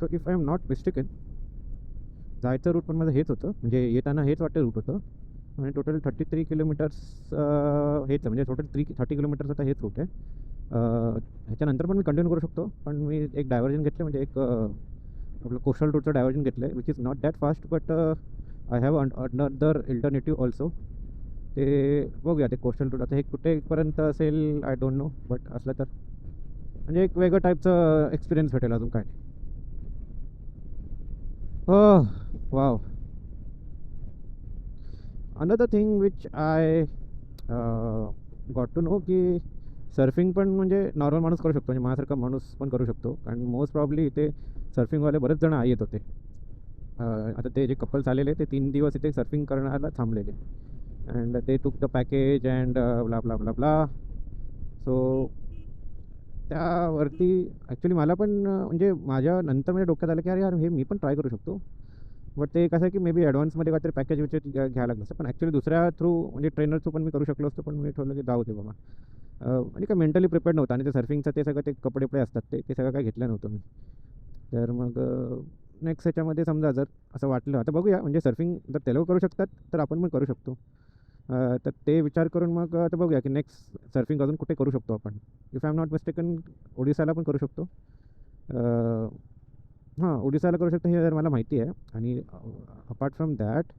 So if I am not mistaken जायचं route पण माझं हेच होतं, म्हणजे येताना हेच वाटतं रूट होतं. आणि टोटल 33 किलोमीटर्स हेच आहे, म्हणजे टोटल 30 किलोमीटर्स आता हेच रूट आहे. ह्याच्यानंतर पण मी कंटिन्यू करू शकतो, पण मी एक डायव्हर्जन घेतलं, म्हणजे एक आपलं कोस्टल रूटचं डायव्हर्जन घेतलं आहे, which is not that fast, but I have another alternative also. ते बघूया, ते कोस्टल रूट आता हे कुठेपर्यंत असेल आय डोंट नो, बट असलं तर म्हणजे एक वेगळं टाईपचं एक्सपिरियन्स भेटेल, अजून काय. Oh, wow. Another thing which I got to know की सर्फिंग पण म्हणजे नॉर्मल माणूस करू शकतो, म्हणजे माझ्यासारखा माणूस पण करू शकतो, कारण मोस्ट प्रॉब्ली इथे सर्फिंगवाले बरेच जण येत होते. आता ते जे कपल्स आलेले ते 3 दिवस इथे सर्फिंग करण्याला थांबलेले, अँड ते took the package and blah blah blah blah. So त्यावरती ॲक्च्युली मला पण म्हणजे माझ्या नंतर म्हणजे डोक्यात आलं की अरे यार, हे मी पण ट्राय करू शकतो. बट ते कसं आहे की मे बी ॲडव्हान्समध्ये काहीतरी पॅकेज विकेज घ्यायला लागलं असतं, पण ॲक्च्युली दुसऱ्या थ्रू म्हणजे ट्रेनर थ्रू पण मी करू शकलो असतो, पण मी ठरवलं की जाऊ दे बाबा. म्हणजे काय मेंटली प्रिपेअर्ड नव्हतं, आणि ते सर्फिंगचं ते सगळं ते कपडे असतात ते सगळं काही घेतलं नव्हतं मी. तर मग नेक्स्ट ह्याच्यामध्ये समजा जर असं वाटलं, आता बघूया, म्हणजे सर्फिंग जर ते लोक करू शकतात तर आपण पण करू शकतो. तर ते विचार करून मग आता बघूया की नेक्स्ट सर्फिंग अजून कुठे करू शकतो आपण. If I am not mistaken ओडिसाला पण करू शकतो. हां, ओडिसाला करू शकतो हे जर मला माहिती आहे. आणि अपार्ट फ्रॉम दॅट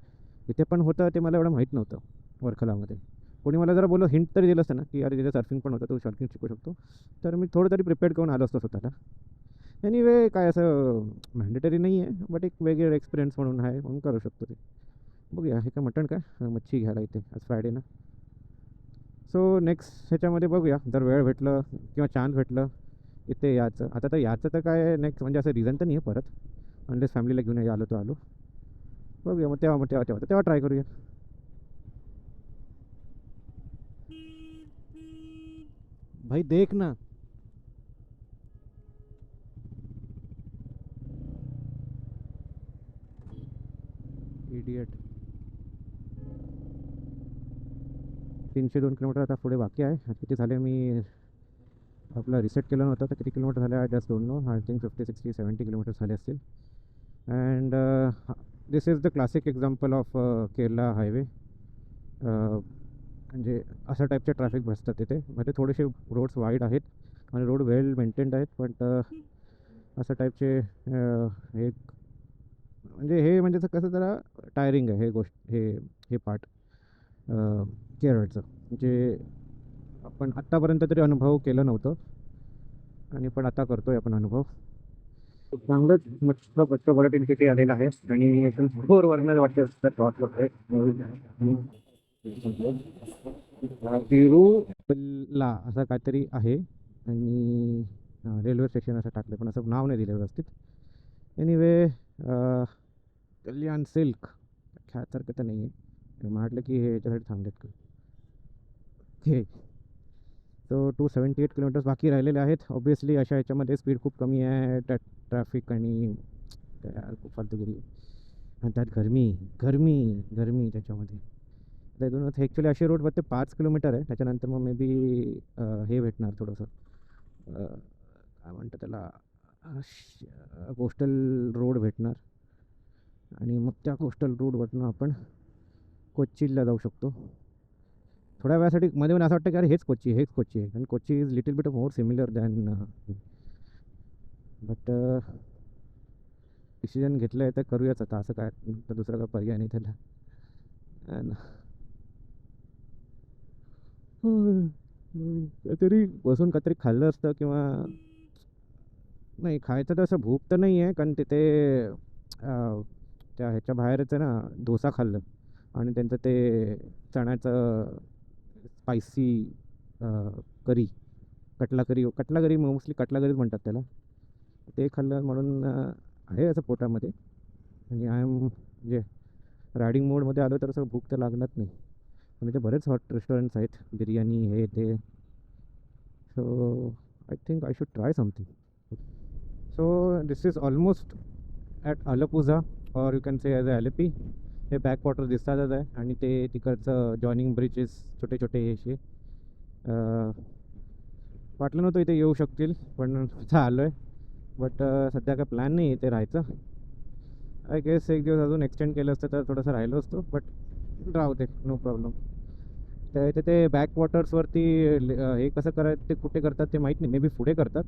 इथे पण होतं, ते मला एवढं माहीत नव्हतं वर्खलामध्ये. कोणी मला जरा बोललं, हिंट तरी दिलं असतं ना की अरे तिथे सर्फिंग पण होतं, तू सर्फिंग शिकू शकतो, तर मी थोडं तरी प्रिपेअर्ड करून आलो असतो स्वतःला. एनिवे काय असं मॅन्डेटरी नाही आहे, बट एक वेगळं एक्सपिरियन्स म्हणून आहे, म्हणून करू शकतो ते. बघूया, हे काय मटण काय मच्छी घ्यायला इथे आज फ्रायडे ना. सो नेक्स्ट ह्याच्यामध्ये बघूया, जर वेळ भेटलं किंवा चान्स भेटलं इथे याचं. आता तर याचं तर काय नेक्स्ट म्हणजे असं रिझन तर नाही आहे परत, अनलेस फॅमिलीला घेऊन आलो तर आलो. बघूया मग तेव्हा ट्राय करूया. भाई देख ना. इडियट. 302 किलोमीटर आता पुढे बाकी आहे. आता किती झाले, मी आपला रिसेट केलं नव्हतं तर किती किलोमीटर झाले, I just don't know. I think 50, 60, 70 kilometre झाले असतील. And this is the classic example of Kerala highway. म्हणजे अशा टाईपचे ट्रॅफिक बसतात तिथे, म्हणजे थोडेसे रोड्स वाईड आहेत आणि रोड वेल मेंटेन्ड आहेत, पण अशा टाईपचे हे म्हणजे हे म्हणजे कसं जरा टायरिंग आहे हे गोष्ट, हे पार्ट केरळचं, म्हणजे आपण आत्तापर्यंत तरी अनुभव केलं नव्हतं, आणि पण आता करतोय आपण अनुभव. चांगलंच मस्त मेट्रोपॉलिटन आलेलं आहे, आणि एकदम फोरवरनं वाटतं क्रॉस करतोय. तिरुपल्ला असं काहीतरी आहे, आणि रेल्वे स्टेशन असं टाकलं, पण असं नाव नाही दिलं व्यवस्थित. एनिवे कल्याण सिल्क ख्यासारखं तर नाही आहे, म्हटलं की हे याच्यासाठी थांबलेत का हे. सो 278 किलोमीटर्स बाकी राहिलेले आहेत. ऑब्वियसली अशा ह्याच्यामध्ये स्पीड खूप कमी आहे, ट्रॅफिक आणि खूप फालतूगिरी, आणि त्यात गरमी गरमी गरमी त्याच्यामध्ये. त्यातूनच ॲक्च्युली असे रोड फक्त 5 किलोमीटर आहे, त्याच्यानंतर मग मे बी हे भेटणार थोडंसं काय म्हणतं त्याला, कोस्टल रोड भेटणार, आणि मग त्या कोस्टल रोडवरनं आपण कोच्चीला जाऊ शकतो. थोड्या वेळासाठी मध्ये मध्ये असं वाटतं की अरे हेच कोच्ची आहे, आणि Kochi is little bit more similar than, but decision घेतलं आहे तर करूयाच आता, असं काय तर दुसरा काय पर्याय नाही त्याला. अन् काहीतरी बसून काहीतरी खाल्लं असतं, किंवा नाही खायचं तर असं भूक तर नाही आहे, कारण तिथे त्या ह्याच्या बाहेरच आहे ना डोसा खाल्लं, आणि त्यांचं ते चण्याचं स्पायसी करी, कटला करी मोस्टली कटला करीच म्हणतात त्याला, ते खाल्लं म्हणून आहे असं पोटामध्ये. आणि आय एम म्हणजे रायडिंग मोडमध्ये आलो तर असं भूक तर लागणार नाही, पण इथे बरेच हॉट रेस्टॉरंट्स आहेत, बिर्याणी हे ते. So I think I should try something. So this is almost at Alappuzha, or you can say as a Alleppey. हे बॅकवॉटर दिसतातच आहे, आणि ते तिकडचं जॉइनिंग ब्रिजेस छोटे छोटे हे असे. वाटलं नव्हतं इथे येऊ शकतील, पण इथं आलो आहे. बट सध्या काय प्लॅन नाही आहे ते राहायचं. आय गेस एक दिवस अजून एक्सटेंड केलं असतं तर थोडंसं राहिलो असतो, बट राहू दे, नो प्रॉब्लेम. तर ते बॅकवॉटर्सवरती हे कसं करायचं, ते कुठे करतात ते माहीत नाही, मे बी पुढे करतात.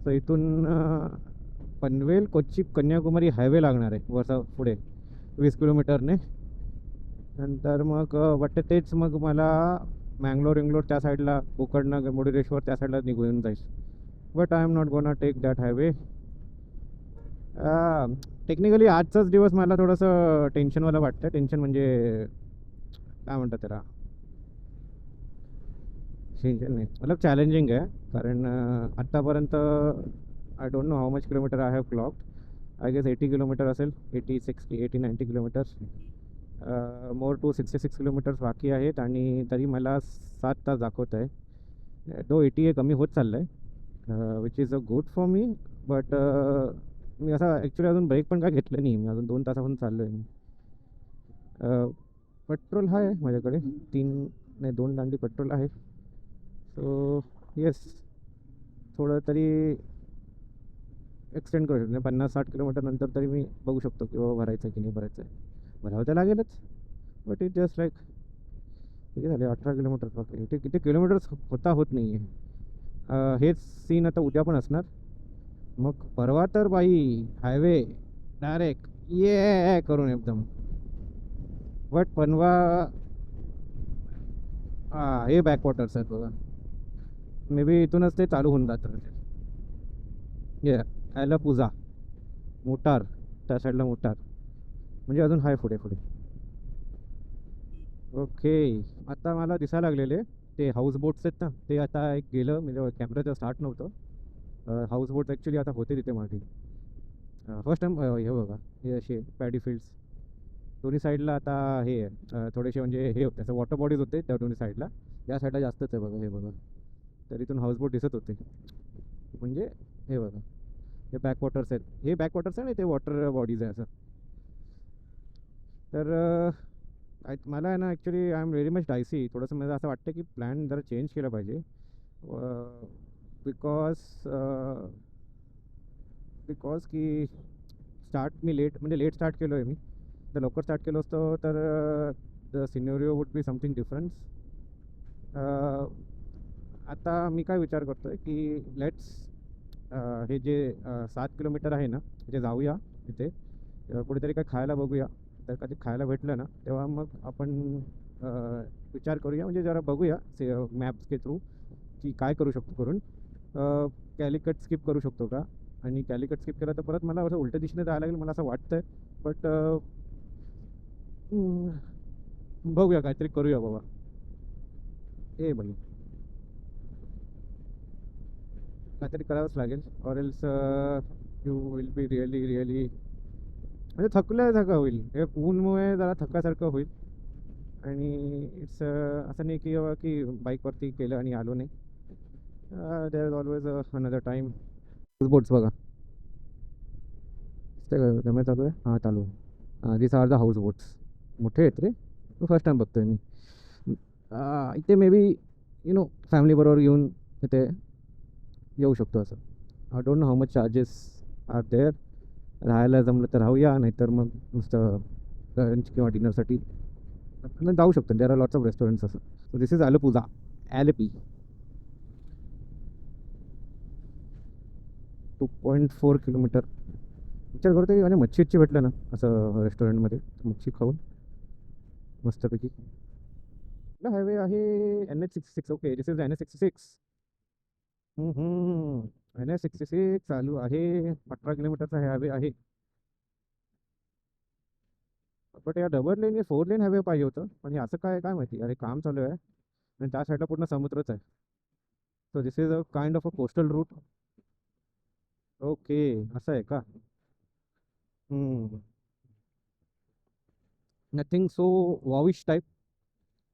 सो इथून पनवेल कोच्ची कन्याकुमारी हायवे लागणार आहे वरचा पुढे 20 किलोमीटरने. नंतर मग वाटतं तेच मग मला मँगलोर इंगलोर त्या साईडला, गोकर्ण मुरुडेश्वर त्या साईडला निघून जाईल. But I am not gonna take that highway. Technically आजचाच दिवस मला थोडंसं टेन्शनवालं वाटतं. टेन्शन म्हणजे काय म्हणतात त्याला, टेन्शन नाही मतलब चॅलेंजिंग आहे. कारण आत्तापर्यंत I don't know how much kilometre I have clocked. I guess 80 kilometre असेल, 80 60 80 90 किलोमीटर्स. मोर टू 66 किलोमीटर्स बाकी आहेत आणि तरी मला 7 तास दाखवत आहे. तो 80 हे कमी होत चाललं आहे, which is a good for me. But मी असा ॲक्च्युली अजून ब्रेक पण काय घेतलं नाही, मी अजून 2 तासापासून चाललो आहे मी. पेट्रोल आहे माझ्याकडे, 2 दांडी पेट्रोल आहे. सो येस, थोडं तरी एक्सटेंड करू शकतो. 50 60 किलोमीटर नंतर तरी मी बघू शकतो की बाबा भरायचं आहे की नाही भरायचं आहे. भरावं तर लागेलच, बट इट जस्ट लाईक किती झाले, 18 किलोमीटर फक्त. इथे किती किलोमीटर्स होत नाही आहे. हेच सीन आता उद्या पण असणार. मग परवा तर बाई हायवे डायरेक्ट ये करून एकदम. बट पनवा हे बॅकवॉटर्स आहेत बघा, मे बी इथूनच ते चालू होऊन जातं. ये ॲलपुझा, मोटार, त्या साईडला मोटार, म्हणजे अजून हाय पुढे पुढे. ओके, आता मला दिसायला लागलेले ते हाऊस बोट्स आहेत ना, ते आता एक गेलं म्हणजे कॅमेराचं स्टार्ट नव्हतं. हाऊस बोट ॲक्च्युली आता होते तिथे मागे. फर्स्ट टाईम हे बघा, हे असे पॅडी फील्ड्स दोन्ही साईडला आता हे थोडेसे म्हणजे हे होते, असं वॉटर बॉडीज होते त्या दोन्ही साईडला. या साईडला जास्तच आहे बघा, हे बघा. तर इथून हाऊसबोट दिसत होते, म्हणजे हे बघा, हे बॅकवॉटर्स आहेत. हे बॅकवॉटर्स आहे आणि ते वॉटर बॉडीज आहे असं. तर मला आहे ना actually I am very much Dicey. थोडंसं मला असं वाटतं की प्लॅन जरा चेंज केला पाहिजे. बिकॉज बिकॉज की स्टार्ट मी लेट, म्हणजे लेट स्टार्ट केलो आहे मी. जर लवकर स्टार्ट केलं असतं तर the scenario would be something difference. आता मी काय विचार करतो आहे की लेट्स हे जे 7 किलोमीटर आहे ना, तिथे जाऊया. तिथे कुठेतरी काय खायला बघूया. तर कधी खायला भेटलं ना तेव्हा मग आपण अ, विचार करूया, म्हणजे जरा बघूया मॅप्सके थ्रू की काय करू शकतो करून. कॅलिकट स्किप करू शकतो का. आणि कॅलिकट स्किप केलं तर परत मला असं उलट्या दिशेने जायला लागेल मला असं वाटतं आहे. बट बघूया, काहीतरी करूया बाबा. ए भाई, काहीतरी करावंच लागेल. Or else you will be really really, म्हणजे थकल्यासारखं होईल. हे ऊनमुळे जरा थकासारखं होईल. आणि इट्स असं नाही की बाबा की बाईकवरती केलं आणि आलो नाही. There is always another time. Boats बघा, दिसतंय का कॅमेरा चालू आहे? हां चालू आहे. This are the house boats. मोठे आहेत रे, फर्स्ट टाईम बघतोय मी. इथे मे बी फॅमिलीबरोबर येऊन इथे येऊ शकतो असं. I don't know how much charges are there. राहायला जमलं तर राहूया, नाहीतर मग नुसतं लंच किंवा डिनरसाठी आपण जाऊ शकतो. There are lots of restaurants असं. So this is Alappuzha, Alleppey. 2.4 kilometre. विचार करतो की आणि मच्छी भेटलं ना असं रेस्टॉरंटमध्ये, मच्छी खाऊन मस्तपैकी. हायवे आहे NH 66. Okay, this is NH 66. NH 66 चालू आहे. 18 किलोमीटरचा हायवे आहे. बट या डबल लेन, 4 लेन हायवे पाहिजे होतं, पण हे असं काय काय माहिती. अरे काम चालू आहे आणि त्या साईडला पूर्ण समुद्रच आहे. So this is a kind of a coastal route. Okay, असं आहे का. Nothing so wowish type.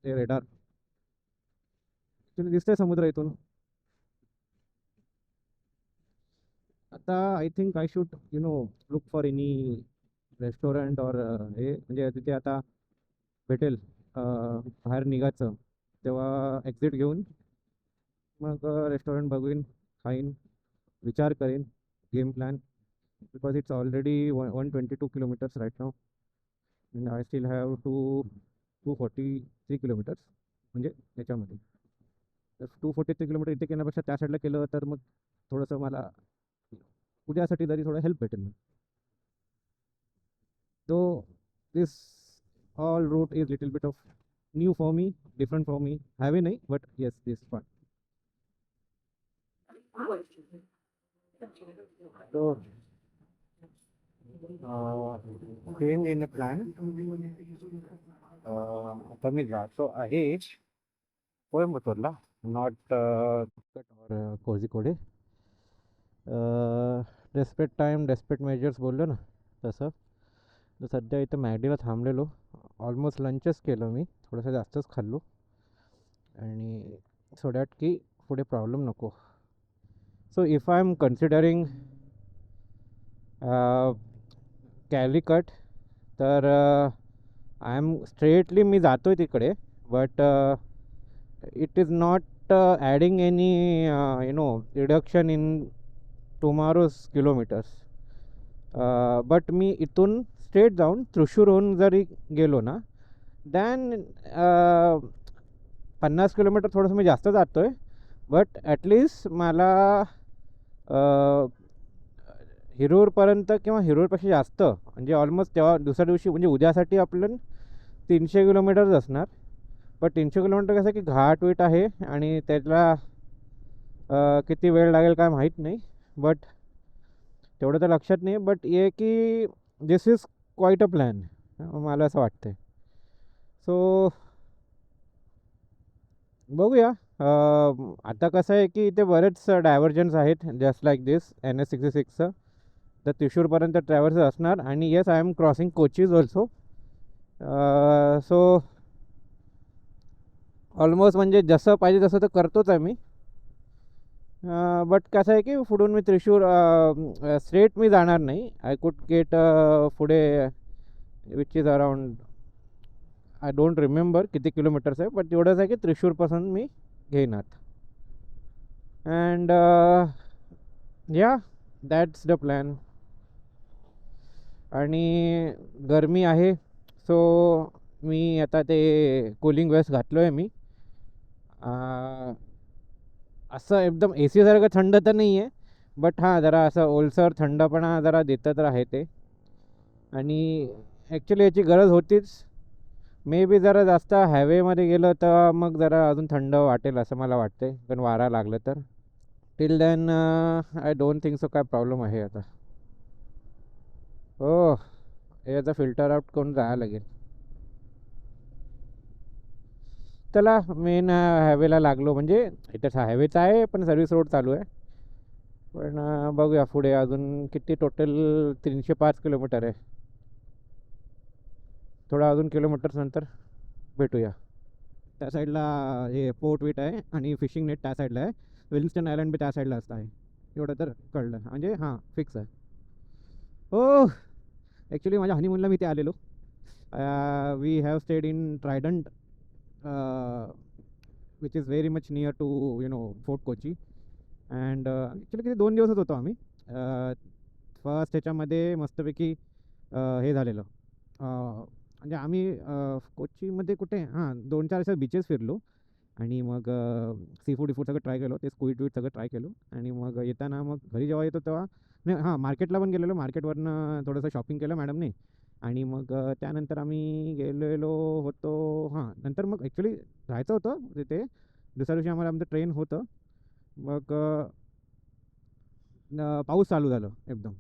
ते रेडार ॲक्च्युली दिसतंय समुद्र इथून. आता I think I should look for any restaurant और हे म्हणजे तिथे आता भेटेल. बाहेर निघायचं तेव्हा एक्झिट घेऊन मग रेस्टॉरंट बघीन, खाईन, विचार करेन game plan because it's already 122 kilometers right now and I still have 243 kilometers म्हणजे याच्यामध्ये तर 243 किलोमीटर इथे केल्यापेक्षा त्या साईडला केलं तर मग थोडंसं मला उद्यासाठी तरी थोडं हेल्प भेटेल. तो दिस all route is little bit of new for me, different for me. Have nahi, but yes, this fun. So, change in the plan. आता मी जातो आहे कोयंबतूरला, not or Kozhikode. Desperate time desperate measures बोललो ना तसं. तर सध्या इथं मॅगडीला थांबलेलो. ऑलमोस्ट लंचच केलं मी, थोडंसं जास्तच खाल्लो आणि सो दॅट की पुढे प्रॉब्लेम नको. So if I am considering Calicut तर आय एम स्ट्रेटली मी जातो आहे तिकडे, but it is not adding any reduction in tomorrow's kilometres. But मी इथून स्ट्रेट जाऊन त्रिशूरहून जरी गेलो ना दॅन 50 किलोमीटर थोडंसं मी जास्त जातो आहे, बट ॲटलिस्ट मला हिरूरपर्यंत किंवा हिरूरपेक्षा जास्त म्हणजे ऑलमोस्ट तेव्हा दुसऱ्या दिवशी म्हणजे उद्यासाठी आपलं 300 किलोमीटर्स असणार. पण 300 किलोमीटर कसं की घाट वीट आहे आणि त्याला किती वेळ लागेल काय माहीत नाही, बट तेवढं तर लक्षात नाही. बट ये की दिस इज क्वाईट अ प्लॅन मला असं वाटतं आहे. सो बघूया. आता कसं आहे की इथे बरेच डायव्हर्जन्स आहेत जस्ट लाईक दिस NH66चं. तर त्रिशूरपर्यंत ट्रॅव्हल्स असणार आणि yes I am crossing Kochi's also. So almost म्हणजे जसं पाहिजे तसं तर करतोच आहे मी. बट कसं आहे की पुढून मी त्रिशूर स्ट्रेट मी जाणार नाही. आय कुड गेट पुढे which is around I don't remember किती किलोमीटर्स आहे, बट एवढंच आहे की त्रिशूरपासून मी घेणार. अँड या दॅट्स द प्लॅन. आणि गरमी आहे सो मी आता ते कूलिंग वेस्ट घातलो आहे मी. असं एकदम ए सीसारखं थंड तर नाही आहे, बट हां जरा असं ओलसर थंडपणा जरा देतं तर आहे ते. आणि ॲक्च्युली याची गरज होतीच. मे बी जरा जास्त हायवेमध्ये गेलं तर मग जरा अजून थंड वाटेल असं मला वाटते, पण वारा लागलं तर. Till then I don't think so काय प्रॉब्लेम आहे आता. हो याचा फिल्टर आउट करून जायला लागेल. त्याला मेन हायवेला लागलो म्हणजे इथंच हायवेच आहे पण सर्व्हिस रोड चालू आहे. पण बघूया पुढे अजून किती टोटल 305 किलोमीटर आहे. थोडा अजून किलोमीटर्स नंतर भेटूया. त्या साईडला हे पोर्ट वीट आहे आणि फिशिंग नेट त्या साईडला आहे. विल्स्टन आयलंड बी त्या साईडला असतं आहे, एवढं तर कळलं म्हणजे हां फिक्स आहे. हो ॲक्च्युली माझ्या हनीमूनला मी ते आलेलो. We have stayed in Trident which is very much near to Fort Kochi. And actually किती 2 दिवसच होतो आम्ही. फर्स्ट ह्याच्यामध्ये मस्तपैकी हे झालेलं म्हणजे आम्ही कोचीमध्ये कुठे हां 2-4 अशा बीचेस फिरलो आणि मग सी फूड सगळं ट्राय केलं. ते स्क्विड वीड सगळं ट्राय केलं आणि मग येताना मग घरी जेव्हा येतो तेव्हा नाही हां मार्केटला पण गेलेलो. मार्केटवरनं थोडंसं शॉपिंग केलं मॅडमने आणि मग त्यानंतर आम्ही गेलेलो होतो. हां नंतर मग ॲक्च्युली राहायचं होतं तिथे. दुसऱ्या दिवशी आम्हाला आमचं ट्रेन होतं. मग पाऊस चालू झालं एकदम.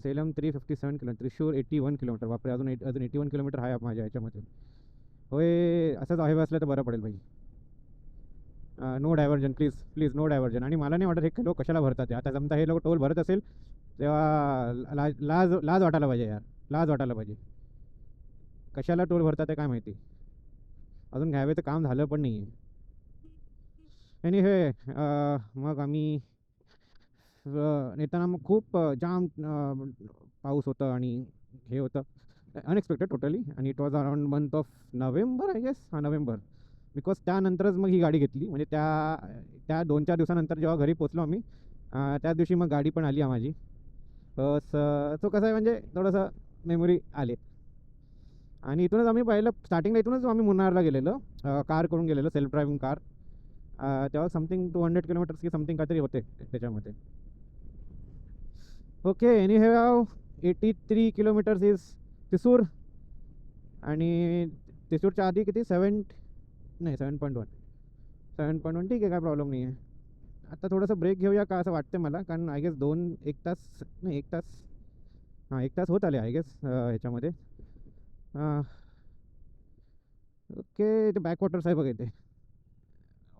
Salem 357 kilometre, Thrissur 81 kilometre. बापरे अजून 81 किलोमीटर आहे माझ्या ह्याच्यामध्ये. होय असंच आहे असलं तर बरं पडेल भाई. No diversion please please no diversion. आणि मला नाही वाटत हे लोक कशाला भरतात ते. आता जमता हे लोक टोल भरत असेल तेव्हा लाज लाज वाटायला पाहिजे यार, लाज वाटायला पाहिजे. कशाला टोल भरतात ते काय माहिती. अजून घ्यावेचं काम झालं पण नाही आहे. एनिवे मग आम्ही येताना मग खूप जाम पाऊस होतं आणि हे होतं अनएक्सपेक्टेड टोटली. आणि it was around month of November I guess. हां नोव्हेंबर. बिकॉज त्यानंतरच मग ही गाडी घेतली म्हणजे त्या 2-4 दिवसानंतर जेव्हा घरी पोचलो आम्ही त्याच दिवशी मग गाडी पण आली माझी. बस तो कसं आहे म्हणजे थोडंसं मेमोरी आले. आणि इथूनच आम्ही पहिलं स्टार्टिंगला इथूनच आम्ही मुन्नारला गेलेलो, कार करून गेलेलो, सेल्फ ड्रायव्हिंग कार. तेव्हा समथिंग 200 किलोमीटर्स की समथिंग काहीतरी होते त्याच्यामध्ये. Okay, any have 83 kilometres is Thrissur. आणि तिसूरच्या आधी किती 7.1 ठीक आहे, काय प्रॉब्लेम नाही आहे. आता थोडंसं ब्रेक घेऊया का असं वाटतं मला, कारण आय गेस 1 तास नाही, 1 तास, हां 1 तास होत आले आय गेस ह्याच्यामध्ये. ओके, ते बॅकवॉटर्स आहे बघा इथे.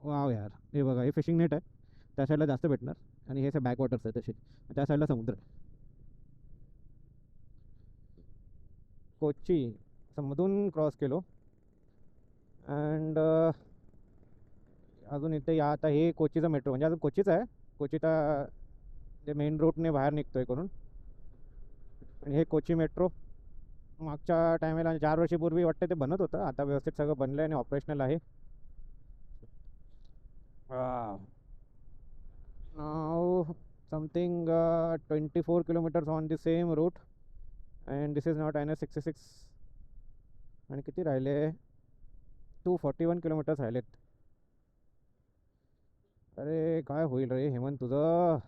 वाव यार, हे बघा, हे फिशिंग नेट आहे, त्या साईडला जास्त भेटणार. आणि हे बॅकवॉटर्स आहे तसे, त्या साईडला समुद्र आहे. कोची मधून क्रॉस केलो. अँड अजून इथे या, आता हे कोचीचा मेट्रो, म्हणजे अजून कोचीच आहे. कोचीचा जे मेन रूटने बाहेर निघतोय करून. आणि हे कोची मेट्रो मागच्या टायमाला 4 वर्षापूर्वी वाटतं ते बनत होतं, आता व्यवस्थित सगळं बनलं आहे आणि ऑपरेशनल आहे. नाव something 24 kilometres on the same route. And this is not NH66. आणि किती राहिले, 241 किलोमीटर्स राहिलेत. अरे काय होईल रे हेमंत तुझं.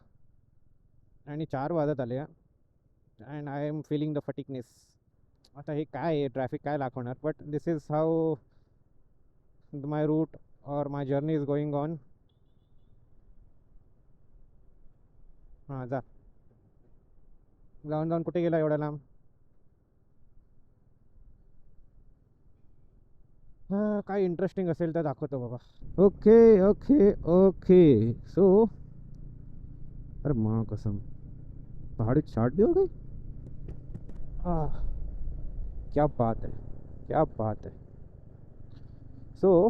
आणि 4 वाजत आले. And I am feeling the fatigueness. आता हे काय आहे, ट्रॅफिक काय दाखवणार, but this is how my route और my journey is going on. हां जा, जाऊन जाऊन कुठे गेला एवढा लांब. काय इंटरेस्टिंग असेल तर दाखवतो बाबा. Okay okay okay. सो अरे माँ कसम, पहाड़ी चाट भी हो गई. आह, क्या बात है, क्या बात है. So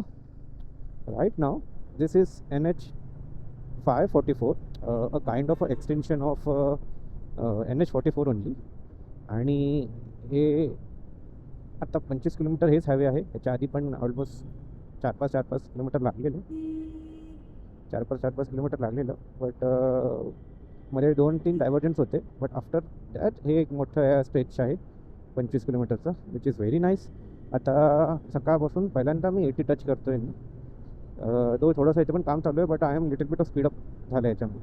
right now this is NH544, a kind of a extension of NH44 only. आणि हे आता 25 किलोमीटर हेच हायवे आहे. याच्या आधी पण ऑलमोस्ट 4-5 किलोमीटर लागलेलं, 4-5 किलोमीटर लागलेलं. बट मध्ये 2-3 डायव्हर्जन्स होते. बट आफ्टर दॅट हे एक मोठं स्ट्रेच आहे 25 किलोमीटरचा, विच इज व्हेरी नाईस. आता सकाळपासून पहिल्यांदा मी 80 टच करतो आहे मी. तो थोडंसं इथे पण काम चालू आहे, but I am little bit of speed up झालं याच्यामध्ये,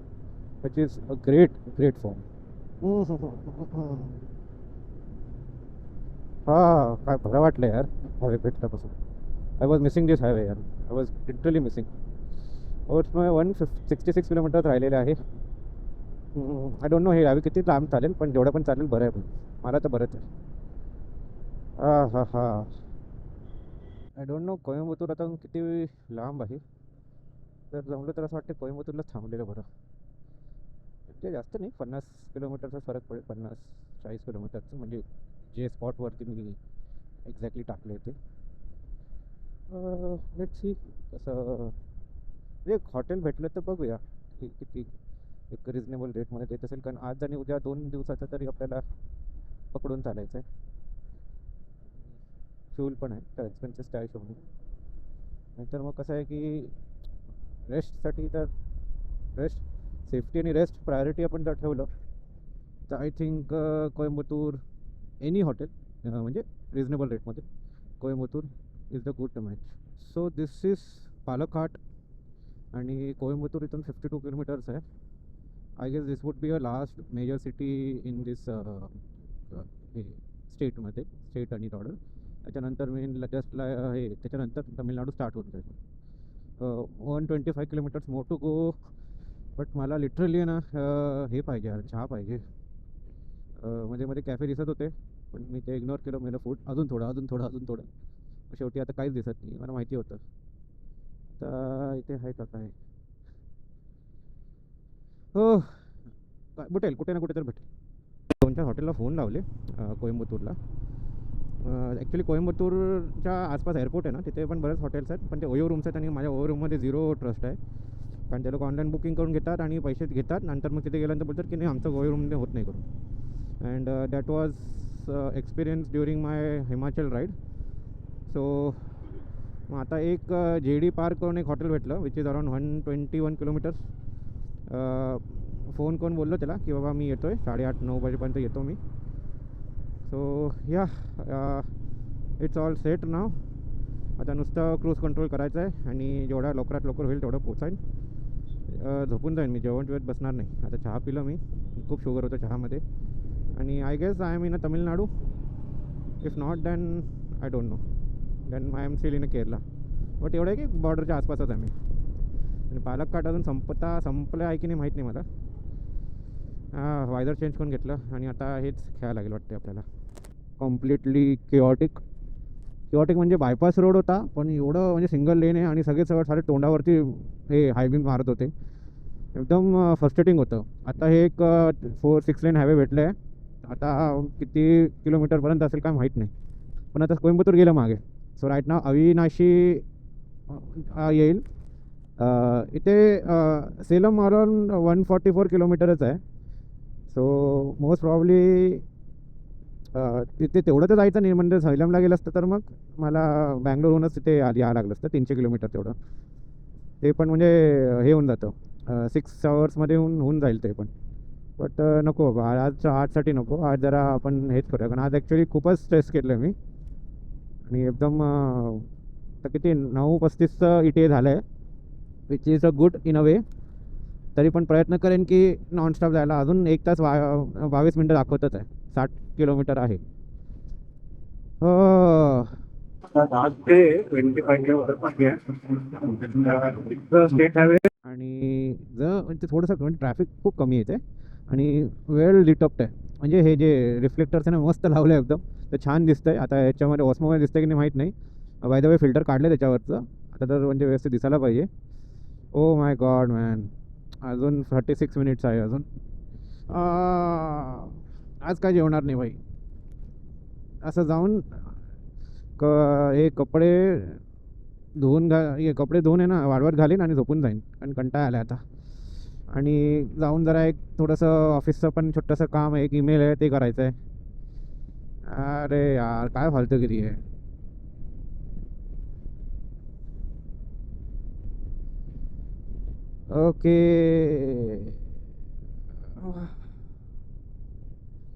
which is a great great form. हां, काय बरं वाटलं यार हायवे भेटल्यापासून. I was missing this highway यार, आय वॉज लिटरली मिसिंग. ओट्स मग 166 किलोमीटर राहिलेले आहे. आय डोंट नो हे हायवे किती लांब चालेल, पण जेवढं पण चालेल बरं आहे. पण मला तर बरंच आहे. हां हां हां. आय डोंट नो कोइंबतूर आता किती लांब आहे. जर जमलं तर असं वाटतं कोइंबतूरला थांबलेलं बरं. ते जास्त नाही, 50 किलोमीटरचा फरक पडेल, 50-40 किलोमीटरचं, म्हणजे जे स्पॉटवरती मी एक्झॅक्टली टाकले ते. लेट सी कसं. एक हॉटेल भेटलं तर बघूया की किती एक रिजनेबल रेटमध्ये देत असेल, कारण आज आणि उद्या 2 दिवसाचं तरी आपल्याला पकडून चालायचं आहे. फ्यूल पण आहे तर एक्सपेन्सेस त्या हिशोबाने. नाहीतर मग कसं आहे की रेस्टसाठी तर रेस्ट, सेफ्टी आणि रेस्ट प्रायोरिटी आपण जर ठेवलं तर I think Coimbatore any hotel म्हणजे रिजनेबल रेटमध्ये Coimbatore is the good match. So this is Palghat. आणि कोइंबतूर इथून 52 किलोमीटर्स आहे. I guess this would be a last major city in this हे स्टेटमध्ये, स्टेट आणि ऑर्डर. त्याच्यानंतर मेन जस्ट हे त्याच्यानंतर तमिळनाडू स्टार्ट होऊन जाईल. 125 kilometers more to go. But मला लिटरली ना हे पाहिजे यार, चहा पाहिजे. मध्ये मध्ये कॅफे दिसत होते, पण मी ते इग्नोर केलं. मला फूड अजून थोडं अजून थोडं अजून थोडं, शेवटी आता काहीच दिसत नाही. मला माहिती होतं. तर इथे आहे का काय, हो भेटेल कुठे ना कुठे तर भेटेल. 2-4 हॉटेलला फोन लावले कोइंबतूरला. ॲक्च्युली कोइंबतूरच्या आसपास एअरपोर्ट आहे ना, तिथे पण बरेच हॉटेल्स आहेत, पण ते ओयो रूम्स आहेत. आणि माझ्या ओयो रूममध्ये 0 ट्रस्ट आहे, कारण ते लोक ऑनलाईन बुकिंग करून घेतात आणि पैसे घेतात. नंतर मग तिथे गेल्यानंतर बोलतात की नाही, आमचं ओयो रूममध्ये होत नाही करून. And that was experience during my Himachal ride. So मग आता एक JD पार्क करून एक हॉटेल भेटलं, which is around 121 kilometres phone करून बोललो त्याला की बाबा मी येतो आहे 8:30-9 वाजेपर्यंत येतो मी. सो या इट्स ऑल सेट नाव. आता नुसतं क्रूज कंट्रोल करायचं आहे आणि जेवढा लवकरात लवकर होईल तेवढं पोचाईल. झोपून जाईन मी, जेवण जेवत बसणार नाही. आता चहा पिलं मी, खूप शुगर होतं चहामध्ये. आणि I guess I am in a Tamil Nadu. If not then I don't know, then I am still in a Kerala. But एवढं आहे की बॉर्डरच्या आसपासच आहे मी. आणि पालक्काड अजून संपलं आहे की नाही माहीत नाही मला. वायदर चेंज करून घेतलं आणि आता हेच खेळायला लागेल वाटते आपल्याला. कम्प्लिटली किऑटिक म्हणजे बायपास रोड होता, पण एवढं म्हणजे सिंगल लेन आहे आणि सारे तोंडावरती हे हायविंग मारत होते. एकदम फ्रस्ट्रेटिंग होतं. आता हे एक 4-6 लेन हायवे भेटलं आहे. आता किती किलोमीटरपर्यंत असेल काय माहीत नाही, पण आता कोइंबतूर गेलं मागे. सो राईट नाव अविनाशी येईल. इथे सेलम अराउंड 144 किलोमीटरच आहे. सो मोस्ट प्रॉब्ली तिथे तेवढं तर जायचं नाही. म्हणजे सैलमला गेलं असतं तर मग मला बँगलोरहूनच तिथे यावं लागलं असतं 300 किलोमीटर तेवढं. ते पण म्हणजे हे होऊन जातं 6 आवर्समध्ये होऊन जाईल ते पण. बट नको बाबा, आजसाठी नको. आज जरा आपण हेच करूया, कारण आज ॲक्च्युली खूपच स्ट्रेस केलं मी. आणि एकदम आता किती 9:35चं ETA झालं आहे, which is a good in a way. तरी पण प्रयत्न करेन की नॉनस्टॉप जायला. अजून 1 तास 22 मिनटं दाखवतच आहे. 60 किलोमीटर आहे. हो. 25 किलोमीटर स्टेट हायवे. आणि म्हणजे थोडंसं म्हणजे ट्रॅफिक खूप कमी येते आणि वेळ लिटअप्ट आहे. म्हणजे हे जे रिफ्लेक्टर्स आहे ना, मस्त लावलं आहे एकदम. तर छान दिसतं आहे. आता याच्यामध्ये ऑस्मोमध्ये दिसतं की नाही माहीत नाही. बाय द वे फिल्टर काढलं त्याच्यावरचं. आता तर म्हणजे व्यवस्थित दिसायला पाहिजे. ओ माय गॉड मॅन, अजून 36 मिनिट्स आहे अजून. आज काय जेवणार नाही भाई. असं जाऊन हे कपडे कपडे धुवून आहे ना वाळवत घालीन आणि झोपून जाईन, कारण कंटाळा आला आता. आणि जाऊन जरा एक थोडंसं ऑफिसचं पण छोटंसं काम आहे, एक ईमेल आहे ते करायचं आहे. अरे यार काय फालतूगिरी आहे. ओके.